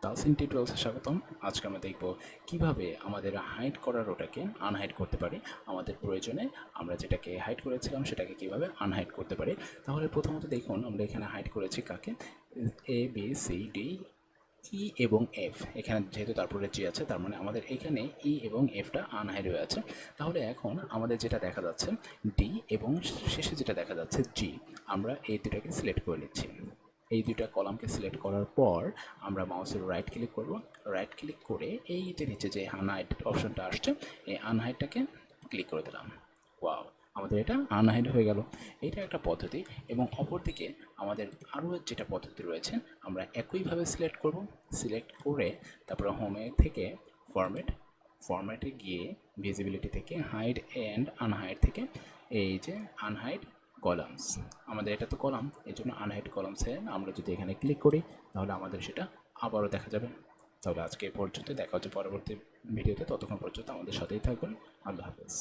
তাসিন টিউটোরিয়ালসে স্বাগতম। আজকে আমরা দেখব কিভাবে আমাদের হাইড করা রোটাকে আনহাইড করতে পারি। আমাদের প্রয়োজনে আমরা যেটাকে হাইড করেছিলাম সেটাকে কিভাবে আনহাইড করতে পারি। তাহলে প্রথমত দেখুন আমরা এখানে হাইড করেছি কাকে, A B C D E এবং এফ। এখানে যেহেতু তারপরে জি আছে, তার মানে আমাদের এখানে ই এবং এফটা আনহাইড হয়ে আছে। তাহলে এখন আমাদের যেটা দেখা যাচ্ছে ডি এবং শেষে যেটা দেখা যাচ্ছে জি, আমরা এই দুটাকে সিলেক্ট করে নিচ্ছি। এই দুইটা কলামকে সিলেক্ট করার পর আমরা মাউসের রাইট ক্লিক করব। রাইট ক্লিক করে এই যে নিচে যে আনহাইড অপশনটা আসছে, এই আনহাইডটাকে ক্লিক করে দিলাম। ওয়াও, আমাদের এটা আনহাইড হয়ে গেল। এটা একটা পদ্ধতি। এবং অপরদিকে আমাদের আরও যেটা পদ্ধতি রয়েছে, আমরা একইভাবে সিলেক্ট করব। সিলেক্ট করে তারপরে হোমে থেকে ফরম্যাটে গিয়ে ভিজিবিলিটি থেকে হাইড অ্যান্ড আনহাইড থেকে এই যে আনহাইড কলামস, আমাদের এটা তো কলাম, এই জন্য আনহাইড কলামসে আমরা যদি এখানে ক্লিক করি তাহলে আমাদের সেটা আবারও দেখা যাবে। তাহলে আজকে পর্যন্ত, দেখা হচ্ছে পরবর্তী ভিডিওতে। ততক্ষণ পর্যন্ত আমাদের সাথেই থাকবেন। আল্লাহ হাফেজ।